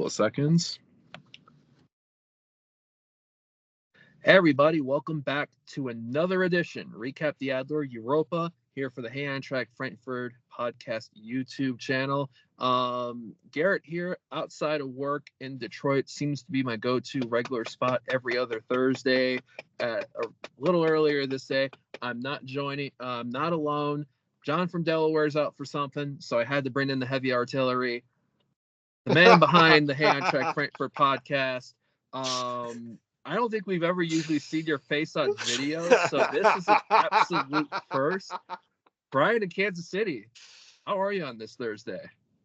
Couple of seconds. Hey everybody, welcome back to another edition. Recap the Adler Europa here for the Hey Eintracht Frankfurt podcast YouTube channel. Garrett here outside of work in Detroit seems to be my go-to regular spot every other Thursday. A little earlier this day, I'm not alone. John from Delaware is out for something, so I had to bring in the heavy artillery. The man behind the Hey Eintracht Frankfurt podcast. I don't think we've ever usually seen your face on video, so this is an absolute first. Brian in Kansas City, how are you on this Thursday?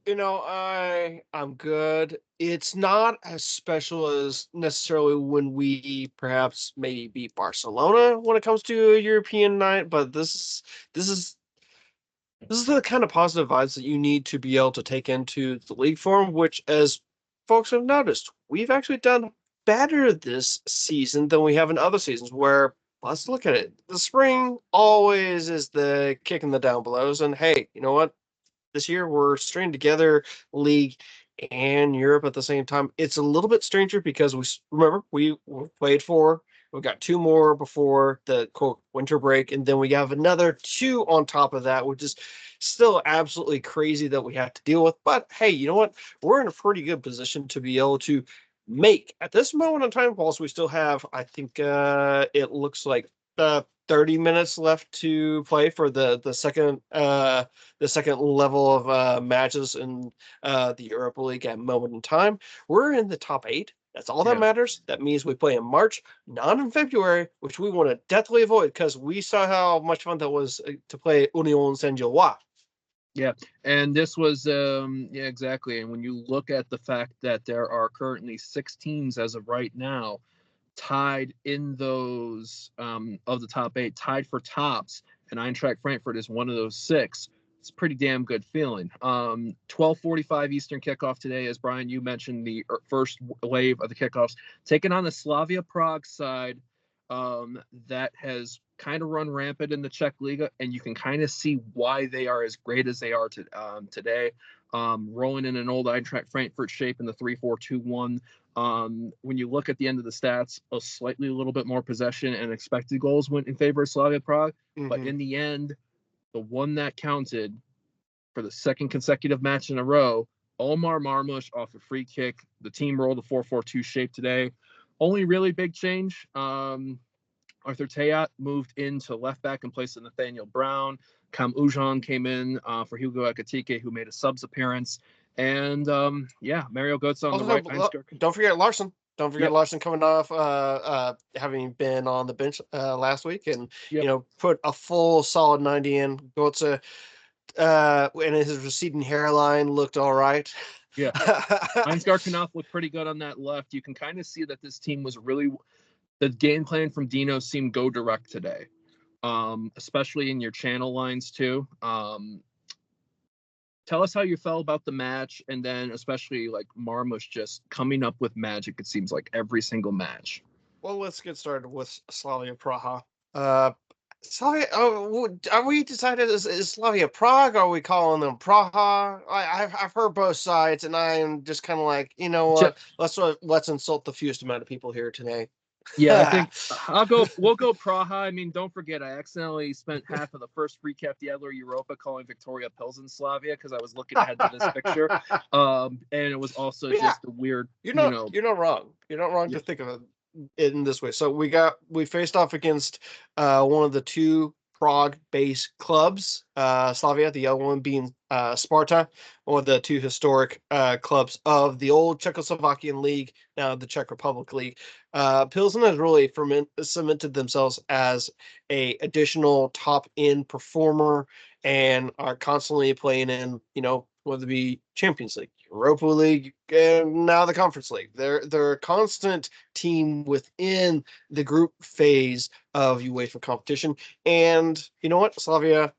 I'm good. It's not as special as necessarily when we perhaps maybe beat Barcelona when it comes to a European night, but this is the kind of positive vibes that you need to be able to take into the league form, which, as folks have noticed, we've actually done better this season than we have in other seasons. Where, let's look at it, the spring always is the kick in the down belows, and hey, you know what? This year we're stringing together league and Europe at the same time. It's a little bit stranger because we played four. We've got two more before the quote winter break, and then we have another two on top of that, which is still absolutely crazy that we have to deal with. But hey, you know what? We're in a pretty good position to be able to make at this moment in time. Also, we still have, I think, it looks like 30 minutes left to play for the second level of matches in the Europa League at moment in time. We're in the top 8. That's all that matters. That means we play in March, not in February, which we want to definitely avoid because we saw how much fun that was to play Union Saint-Gilloise. Yeah, and this was, exactly. And when you look at the fact that there are currently 6 teams as of right now tied in those of the top 8, tied for tops, and Eintracht Frankfurt is one of those 6. It's a pretty damn good feeling. 12:45 Eastern kickoff today, as Brian, you mentioned, the first wave of the kickoffs, taking on the Slavia Prague side that has kind of run rampant in the Czech Liga, and you can kind of see why they are as great as they are today. Rolling in an old Eintracht Frankfurt shape in the 3-4-2-1. When you look at the end of the stats, a little bit more possession and expected goals went in favor of Slavia Prague. Mm-hmm. But in the end, the one that counted for the second consecutive match in a row, Omar Marmush off a free kick. The team rolled a 4-4-2 shape today. Only really big change. Arthur Tayat moved into left back in place of Nathaniel Brown. Cam Ujan came in for Hugo Ekatike, who made a subs appearance. And, Mario Götze on the right. Don't forget Larson. Don't forget Larson coming off having been on the bench last week and, put a full solid 90 in. Götze, and his receding hairline looked all right. Yeah. Ansgar Knopf looked pretty good on that left. You can kind of see that this team was really – the game plan from Dino seemed go direct today, especially in your channel lines too. Tell us how you felt about the match, and then especially like Marmush just coming up with magic, it seems like every single match. Well, let's get started with Slavia Praha. Are we decided is Slavia Prague? Or are we calling them Praha? I've heard both sides, and I'm just kind of like, you know what? Let's insult the fewest amount of people here today. Yeah, I think we'll go Praha. I mean, don't forget, I accidentally spent half of the first recap the Adler Europa calling Victoria Pilsen Slavia because I was looking ahead to this picture. And it was also just a weird, You're not wrong. You're not wrong to think of it in this way. So we faced off against one of the two Prague-based clubs, Slavia, the other one being Sparta, one of the two historic clubs of the old Czechoslovakian league, now the Czech Republic League. Pilsen has really cemented themselves as a additional top-end performer and are constantly playing in, whether it be Champions League, Europa League, and now the Conference League. They're a constant team within the group phase of UEFA competition. And you know what? Slavia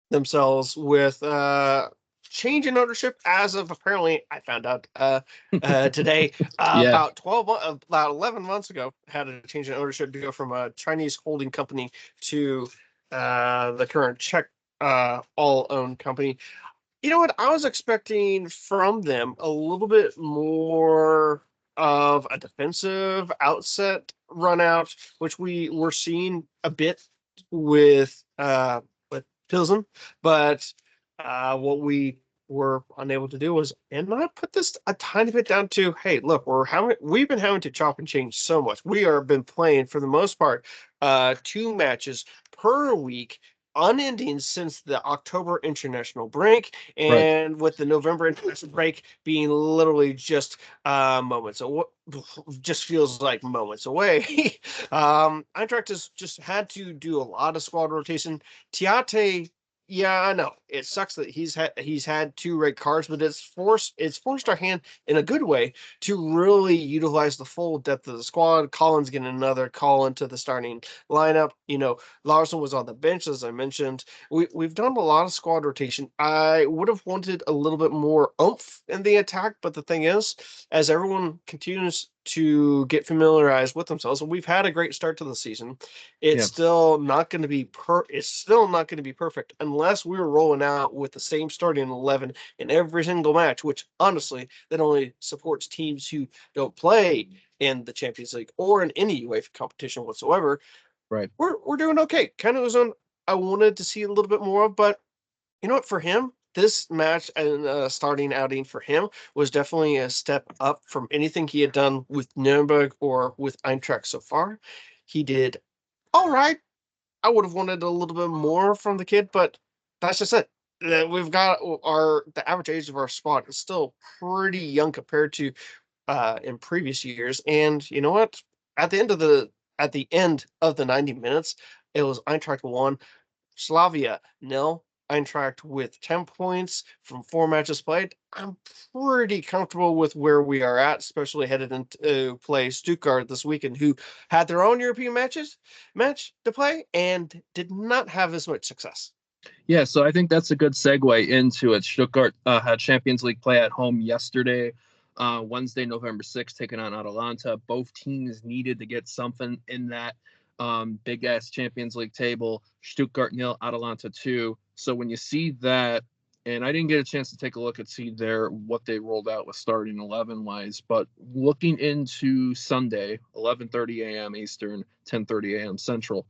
themselves with change in ownership as of apparently I found out today about 11 months ago had a change in ownership to go from a Chinese holding company to the current Czech all-owned company. You know what? I was expecting from them a little bit more of a defensive outset run out, which we were seeing a bit with Pilsen, but what we were unable to do was, and I put this a tiny bit down to, hey, look, we've been having to chop and change so much. We are been playing for the most part 2 matches per week, unending since the October international break, Right. and with the November international break being literally just moments away, just feels like moments away. Eintracht has just had to do a lot of squad rotation. Tiate, yeah, I know it sucks that he's had 2 red cards, but it's forced our hand in a good way to really utilize the full depth of the squad. Collins getting another call into the starting lineup. Larson was on the bench, as I mentioned. We've done a lot of squad rotation. I would have wanted a little bit more oomph in the attack, but the thing is, as everyone continues to get familiarized with themselves, and we've had a great start to the season, it's Yeah. still not going to be it's still not going to be perfect unless we're rolling out with the same starting 11 in every single match, which honestly that only supports teams who don't play in the Champions League or in any UEFA competition whatsoever. Right. We're doing okay. Kind of was on. I wanted to see a little bit more of, but you know what? For him, this match and starting outing for him was definitely a step up from anything he had done with Nuremberg or with Eintracht so far. He did all right. I would have wanted a little bit more from the kid, but that's just it. We've got the average age of our spot is still pretty young compared to in previous years. And you know what? At the end of the at the end of the 90 minutes, it was Eintracht 1, Slavia nil. Eintracht with 10 points from 4 matches played. I'm pretty comfortable with where we are at, especially headed into play Stuttgart this weekend, who had their own European match to play and did not have as much success. Yeah, so I think that's a good segue into it. Stuttgart had Champions League play at home yesterday, Wednesday, November 6th, taking on Atalanta. Both teams needed to get something in that big ass Champions League table. Stuttgart nil, Atalanta 2. So when you see that, and I didn't get a chance to take a look at see what they rolled out with starting 11 wise, but looking into Sunday, 11:30 a.m. Eastern, 10:30 a.m. Central.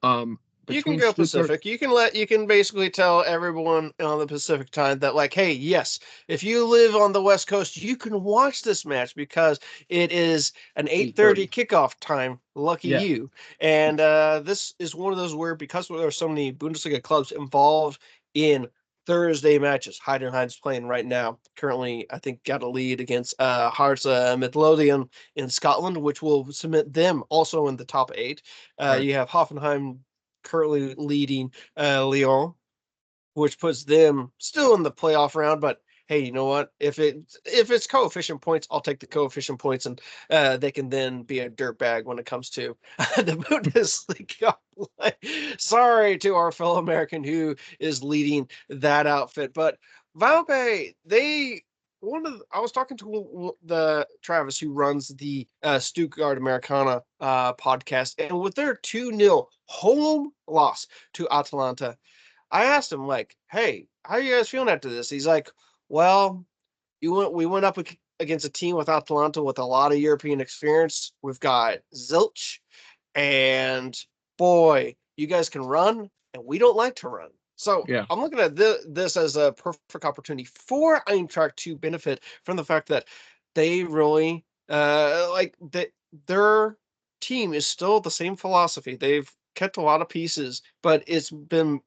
Um, You can between go Stuttgart. Pacific. You can basically tell everyone on the Pacific time that, like, hey, yes, if you live on the West Coast, you can watch this match because it is an 8:30 8:30. kickoff time. Lucky Yeah, you. And this is one of those where, because there are so many Bundesliga clubs involved in Thursday matches, Heidenheim's playing right now. Currently, I think got a lead against Hearts Midlothian in Scotland, which will cement them also in the top 8. right. You have Hoffenheim currently leading Lyon, which puts them still in the playoff round. But hey, you know what? If it's coefficient points, I'll take the coefficient points, and they can then be a dirtbag when it comes to the Bundesliga play. Sorry to our fellow American who is leading that outfit, but Valpe, I was talking to the Travis who runs the Stuttgart Americana podcast, and with their 2-0 home loss to Atalanta, I asked him, like, hey, how are you guys feeling after this? He's like, well, we went up against a team with Atalanta with a lot of European experience. We've got Zilch, and boy, you guys can run, and we don't like to run. So Yeah, I'm looking at this as a perfect opportunity for Eintracht to benefit from the fact that they really their team is still the same philosophy. They've kept a lot of pieces, but it's been,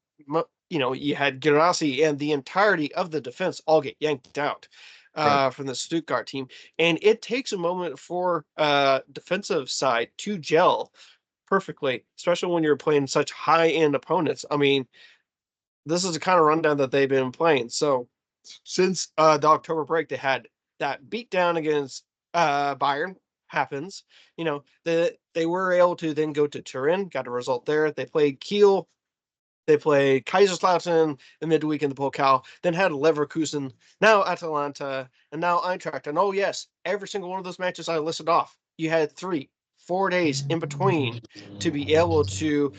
you had Gerasi and the entirety of the defense all get yanked out right. from the Stuttgart team, and it takes a moment for defensive side to gel perfectly, especially when you're playing such high end opponents. I mean, this is the kind of rundown that they've been playing. So since the October break, they had that beat down against Bayern happens. They were able to then go to Turin, got a result there. They played Kiel. They played Kaiserslautern in midweek in the Pokal, then had Leverkusen, now Atalanta, and now Eintracht. And oh, yes, every single one of those matches I listed off, you had 4 days in between to be able to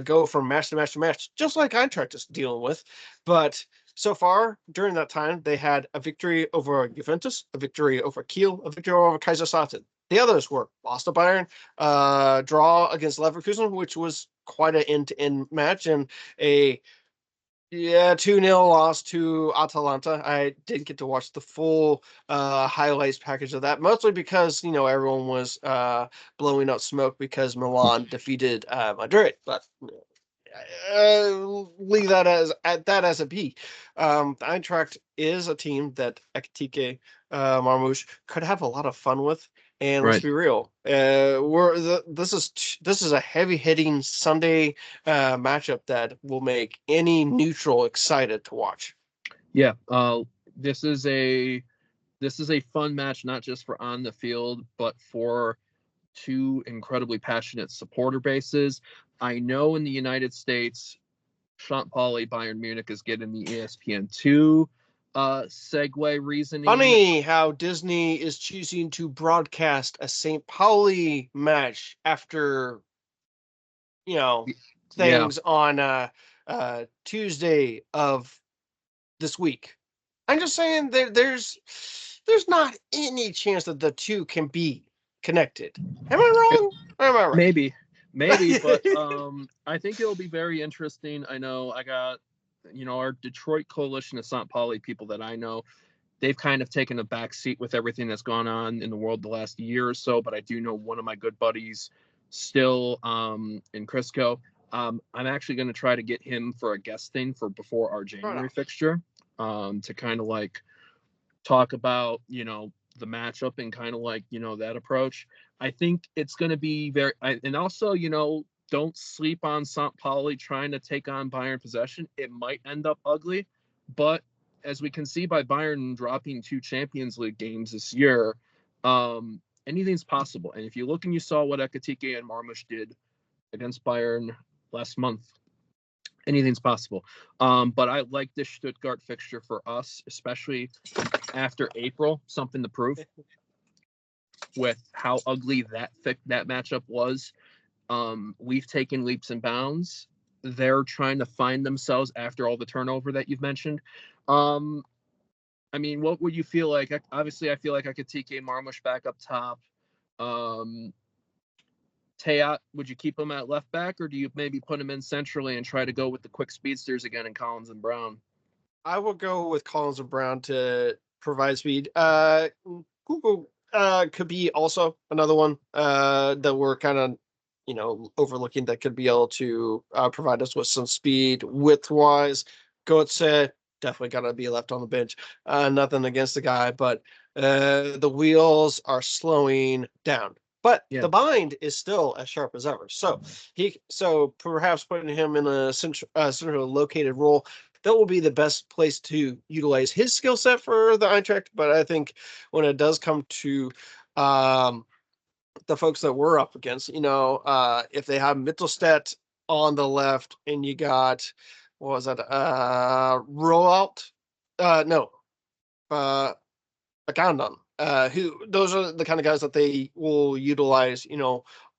go from match to match to match, just like Eintracht is dealing with. But so far during that time, they had a victory over Juventus, a victory over Kiel, a victory over Kaiserslautern. The others were lost to Bayern, draw against Leverkusen, which was quite an end-to-end match, and a 2-0 loss to Atalanta. I didn't get to watch the full highlights package of that, mostly because everyone was blowing up smoke because Milan defeated Madrid. But leave that as a B. The Eintracht is a team that Ekitike Marmoush could have a lot of fun with. And let's Right. be real, this is a heavy hitting Sunday matchup that will make any neutral excited to watch. Yeah. This is a fun match, not just for on the field, but for two incredibly passionate supporter bases. I know in the United States, St. Pauli Bayern Munich is getting the ESPN2 segue reasoning. Funny how Disney is choosing to broadcast a St. Pauli match after things on Tuesday of this week. I'm just saying there's not any chance that the two can be connected. Am I wrong? Or am I right? Maybe, but I think it'll be very interesting. I know I got our Detroit coalition of St. Pauli people that I know, they've kind of taken a back seat with everything that's gone on in the world the last year or so, but I do know one of my good buddies still in Crisco. I'm actually going to try to get him for a guest thing for before our January fixture, to kind of like talk about the matchup and kind of like that approach. I think it's going to be and also don't sleep on St. Pauli trying to take on Bayern possession. It might end up ugly, but as we can see by Bayern dropping 2 Champions League games this year, anything's possible. And if you look and you saw what Ekitike and Marmoush did against Bayern last month, anything's possible. But I like this Stuttgart fixture for us, especially after April, something to prove with how ugly that matchup was. We've taken leaps and bounds. They're trying to find themselves after all the turnover that you've mentioned. I mean, what would you feel like? Obviously, I feel like I could TK Marmoush back up top. Teat, would you keep him at left back, or do you maybe put him in centrally and try to go with the quick speedsters again in Collins and Brown? I will go with Collins and Brown to provide speed. Google could be also another one that we're kind of overlooking that could be able to provide us with some speed width-wise. Goetze definitely got to be left on the bench. Nothing against the guy, but the wheels are slowing down. But the bind is still as sharp as ever. So perhaps putting him in a central located role, that will be the best place to utilize his skill set for the Eintracht. But I think when it does come to the folks that we're up against, if they have Mittelstadt on the left and you got, what was that? Roalt? No. Akandan. Who those are the kind of guys that they will utilize,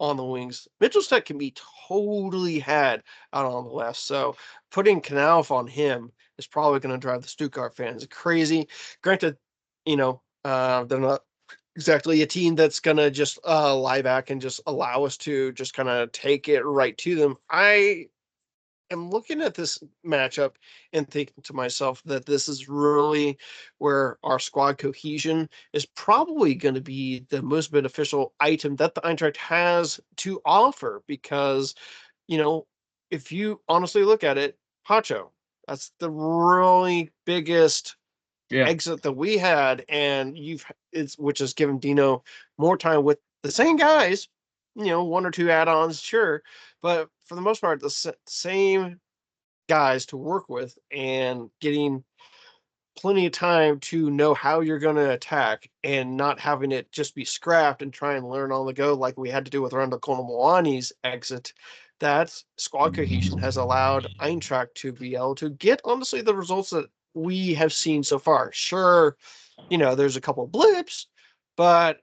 on the wings. Mittelstadt can be totally had out on the left. So putting Knauf on him is probably going to drive the Stuttgart fans crazy. Granted, they're not exactly a team that's going to just lie back and just allow us to just kind of take it right to them. I am looking at this matchup and thinking to myself that this is really where our squad cohesion is probably going to be the most beneficial item that the Eintracht has to offer, because, if you honestly look at it, Pacho, that's the really biggest exit that we had, and which has given Dino more time with the same guys, 1 or 2 add-ons, sure, but for the most part, the same guys to work with and getting plenty of time to know how you're going to attack and not having it just be scrapped and try and learn on the go like we had to do with Randall Colomboani's exit. That squad cohesion has allowed Eintracht to be able to get, honestly, the results that we have seen so far. Sure, there's a couple blips, but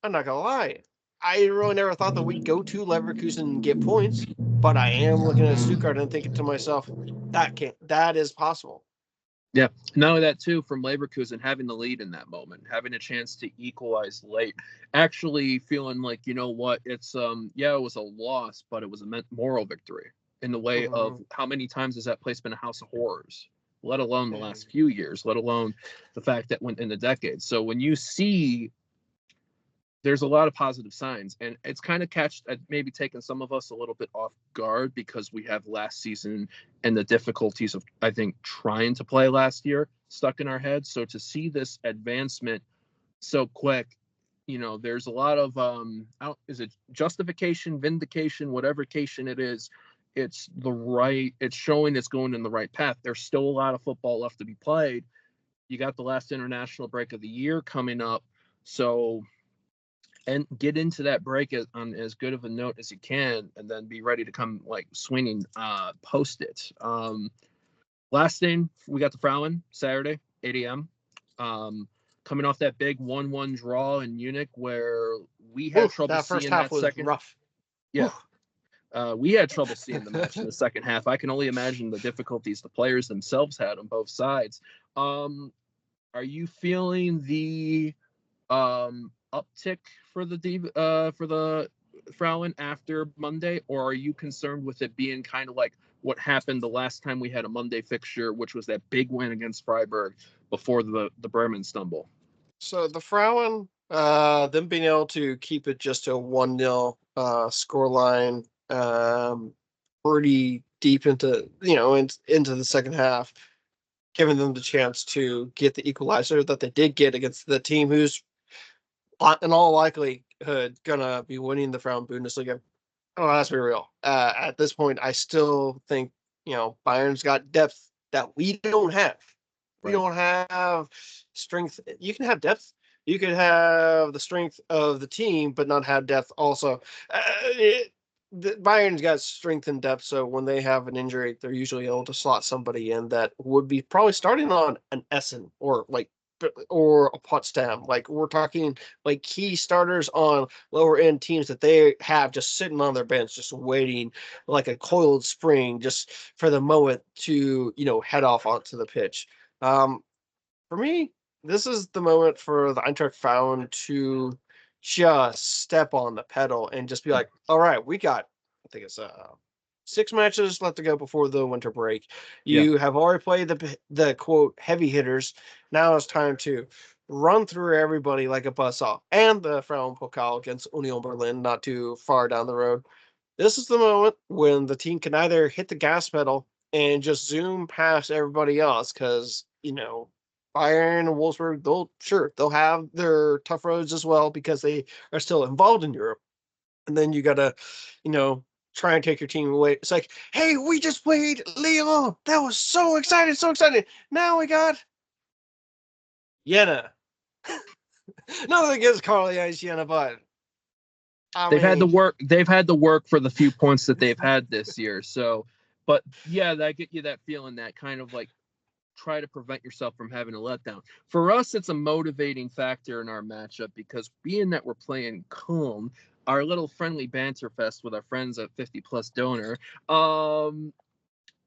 I'm not going to lie. I really never thought that we'd go to Leverkusen and get points, but I am looking at Stuttgart and thinking to myself, that is possible. Yeah, not only that too, from Leverkusen having the lead in that moment, having a chance to equalize late, actually feeling like, you know what, it's yeah, it was a loss, but it was a moral victory in the way of how many times has that place been a house of horrors, let alone the last few years, let alone the fact that went in the decades. So when you see there's a lot of positive signs, and it's kind of maybe taken some of us a little bit off guard because we have last season and the difficulties of, I think, trying to play last year stuck in our heads. So to see this advancement so quick, you know, there's a lot of is it justification, vindication, whatever cation it is, it's showing it's going in the right path. There's still a lot of football left to be played. You got the last international break of the year coming up, so and get into that break on as good of a note as you can, and then be ready to come like swinging post it. Last thing, we got the Frauen Saturday, 8 a.m. Coming off that big 1-1 draw in Munich where we had trouble that first seeing half that was second. rough. Yeah. We had trouble seeing the match in the second half. I can only imagine the difficulties the players themselves had on both sides. Are you feeling the uptick for the Frauen after Monday, or are you concerned with it being kind of like what happened the last time we had a Monday fixture, which was that big win against Freiburg before the Bremen stumble? So the Frauen, them being able to keep it just a 1-0 scoreline, pretty deep into into the second half, giving them the chance to get the equalizer that they did get against the team who's in all likelihood gonna be winning the Frauen Bundesliga. Oh, let's be real. At this point, I still think Bayern's got depth that we don't have. We Right. don't have strength. You can have depth. You could have the strength of the team, but not have depth. Also, Bayern's got strength and depth. So when they have an injury, they're usually able to slot somebody in that would be probably starting on an Essen or a Potsdam. Like we're talking like key starters on lower end teams that they have just sitting on their bench, just waiting like a coiled spring, just for the moment to head off onto the pitch. For me, this is the moment for the Eintracht Frauen to just step on the pedal and just be like, all right, we got, I think it's 6 matches left to go before the winter break. Yeah. You have already played the quote heavy hitters. Now it's time to run through everybody like a buzzsaw. And the Frauen Pokal against Union Berlin, not too far down the road. This is the moment when the team can either hit the gas pedal and just zoom past everybody else because, Bayern and Wolfsburg, they'll have their tough roads as well because they are still involved in Europe. And then you gotta, try and take your team away. It's like, hey, we just played Lyon. That was so exciting, so exciting. Now we got Jena. Nothing against Carly Jena, but They've had to work for the few points that they've had this year. So, but yeah, that get you that feeling, that kind of like try to prevent yourself from having a letdown. For us, it's a motivating factor in our matchup because being that we're playing Köln, our little friendly banter fest with our friends at 50 Plus Donor,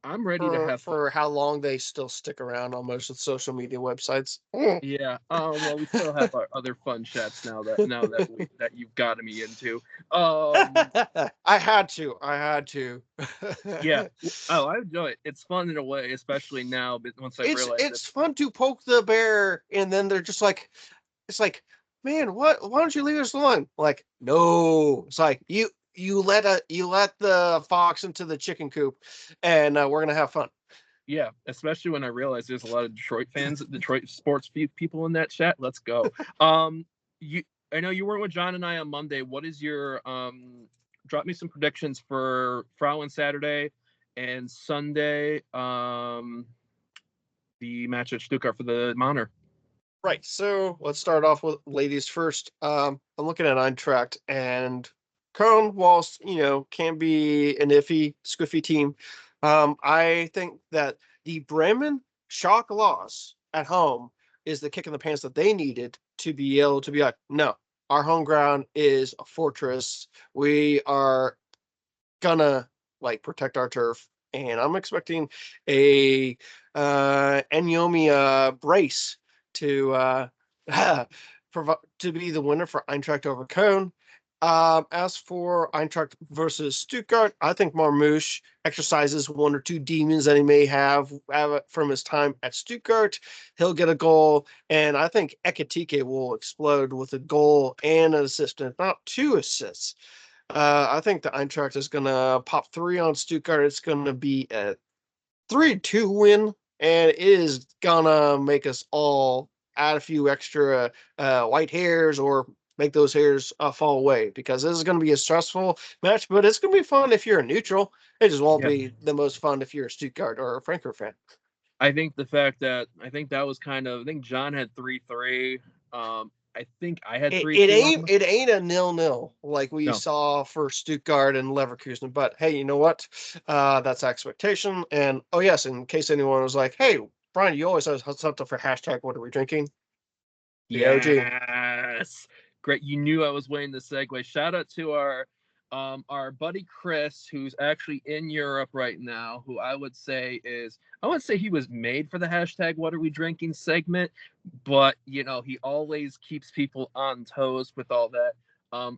I'm ready to have fun. for how long they still stick around on most of the social media websites. Yeah. Well, we still have our other fun chats that you've gotten me into. I had to. Yeah. Oh, I enjoy it. It's fun in a way, especially now. But once I've realized It's fun to poke the bear, and then they're just like, it's like, man, what? Why don't you leave us alone? Like, no, it's like you let the fox into the chicken coop, and we're gonna have fun. yeah, especially when I realize there's a lot of Detroit fans, Detroit sports people in that chat. Let's go. You, I know you weren't with John and I on Monday. What is your drop me some predictions for Frauen Saturday and Sunday? The match at Stuttgart for the Monitor. Right. So let's start off with ladies first. I'm looking at Eintracht and Köln, whilst can be an iffy, squiffy team. I think that the Bremen shock loss at home is the kick in the pants that they needed to be able to be like, no, our home ground is a fortress. We are gonna protect our turf, and I'm expecting a Enyomi brace to to be the winner for Eintracht over Köln. As for Eintracht versus Stuttgart, I think Marmouche exercises one or two demons that he may have from his time at Stuttgart. He'll get a goal, and I think Ekitike will explode with a goal and an assist, if not 2 assists. I think the Eintracht is going to pop 3 on Stuttgart. It's going to be a 3-2 win, and it is going to make us all add a few extra white hairs or make those hairs fall away, because this is going to be a stressful match, but it's going to be fun if you're a neutral. It just won't be the most fun if you're a Stuttgart or a Frankfurt fan. I think the fact that I think John had 3-3. I think I had 3-2. It ain't a 0-0 like we saw for Stuttgart and Leverkusen. But hey, you know what? That's expectation. And oh yes, in case anyone was like, "Hey, Brian, you always have something for hashtag What Are We Drinking?" Yes, great. You knew I was waiting to segue. Shout out to our buddy Chris, who's actually in Europe right now, who I would say he was made for the hashtag What Are We Drinking segment, but you know, he always keeps people on toes with all that. I'm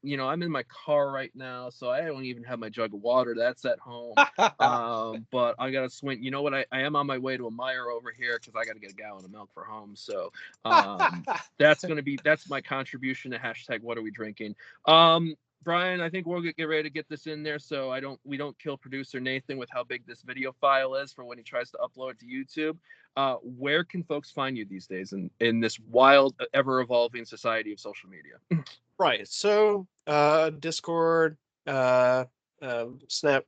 in my car right now, so I don't even have my jug of water. That's at home. But I gotta swing. You know what? I am on my way to a Meyer over here because I gotta get a gallon of milk for home. So that's my contribution to hashtag What Are We Drinking. Brian, I think we'll get ready to get this in there so we don't kill producer Nathan with how big this video file is for when he tries to upload it to YouTube. Where can folks find you these days in this wild, ever-evolving society of social media? Right. So Discord, Snap.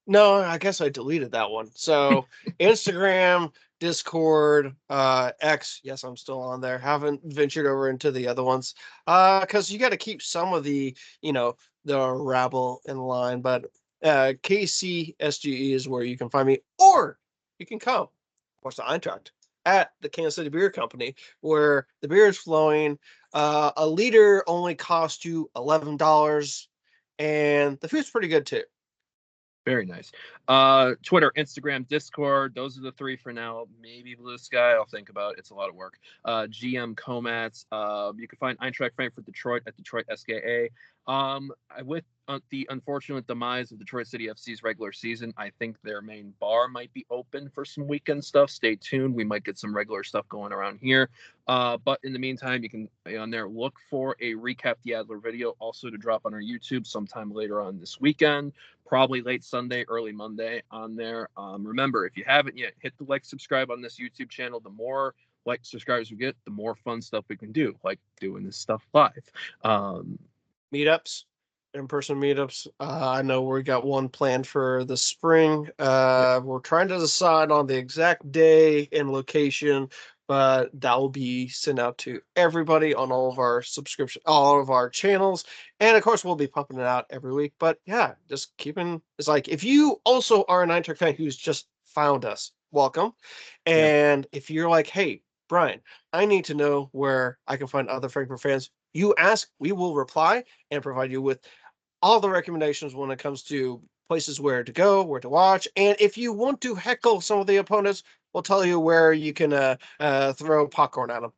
No, I guess I deleted that one. So Instagram, Discord, X. Yes, I'm still on there. Haven't ventured over into the other ones because you got to keep some of the the rabble in line. But KCSGE is where you can find me, or you can come watch the Eintracht at the Kansas City Beer Company, where the beer is flowing. A liter only costs you $11, and the food's pretty good too. Very nice. Twitter, Instagram, Discord. Those are the 3 for now. Maybe Blue Sky. I'll think about it. It's a lot of work. GM Comats. You can find Eintracht Frankfurt Detroit at Detroit SKA. With the unfortunate demise of Detroit City FC's regular season, I think their main bar might be open for some weekend stuff. Stay tuned. We might get some regular stuff going around here. But in the meantime, you can on there look for a Recap the Adler video also to drop on our YouTube sometime later on this weekend. Probably late Sunday, early Monday on there. Remember, if you haven't yet, hit the subscribe on this YouTube channel. The more subscribers we get, the more fun stuff we can do, like doing this stuff live. Meetups, in-person meetups. I know we got one planned for the spring. We're trying to decide on the exact day and location, but that will be sent out to everybody on all of our all of our channels. And of course, we'll be pumping it out every week. But yeah, just it's like, if you also are an Eintracht fan who's just found us, welcome. And if you're like, hey, Brian, I need to know where I can find other Frankfurt fans, you ask, we will reply and provide you with all the recommendations when it comes to places where to go, where to watch. And if you want to heckle some of the opponents, we'll tell you where you can throw popcorn at them.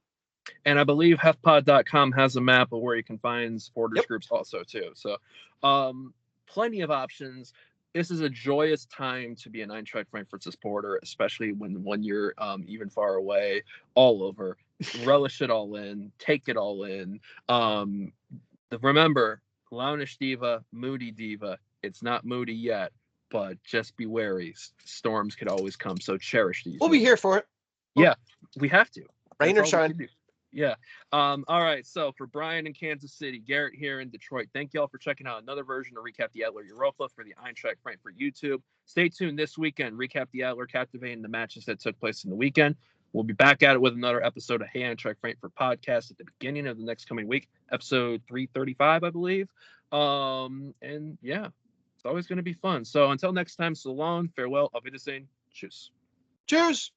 And I believe hefpod.com has a map of where you can find supporters groups also too. So plenty of options. This is a joyous time to be an Eintracht Frankfurt supporter, especially when you're even far away, all over. Relish it all in, take it all in. Remember, Launish Diva, Moody Diva. It's not moody yet, but just be wary. Storms could always come, so cherish these. We'll be here for it. Yeah, we have to. Rain or shine. Yeah. All right. So for Brian in Kansas City, Garrett here in Detroit, thank y'all for checking out another version of Recap the Adler Europa for the Eintracht Frankfurt YouTube. Stay tuned this weekend. Recap the Adler, captivating the matches that took place in the weekend. We'll be back at it with another episode of Hey Eintracht Frankfurt podcast at the beginning of the next coming week, episode 335, I believe. And yeah, it's always going to be fun. So until next time, so long, farewell, auf Wiedersehen, tschüss. Cheers.